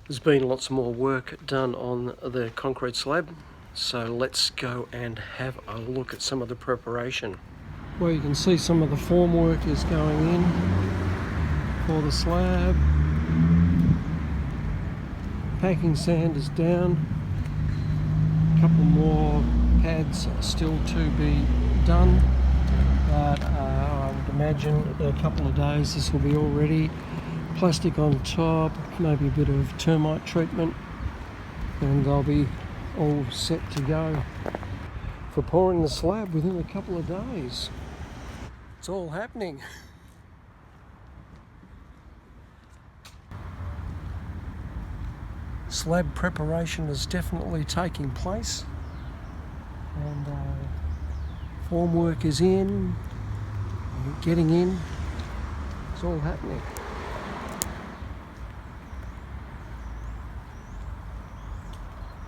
There's been lots more work done on the concrete slab, so let's go and have a look at some of the preparation. Well, you can see some of the formwork is going in for the slab. Packing sand is down. A couple more pads are still to be done, but I would imagine in a couple of days this will be all ready. Plastic on top, maybe a bit of termite treatment, and they'll be all set to go for pouring the slab within a couple of days. It's all happening. Slab preparation is definitely taking place, and formwork is in, getting in. It's all happening.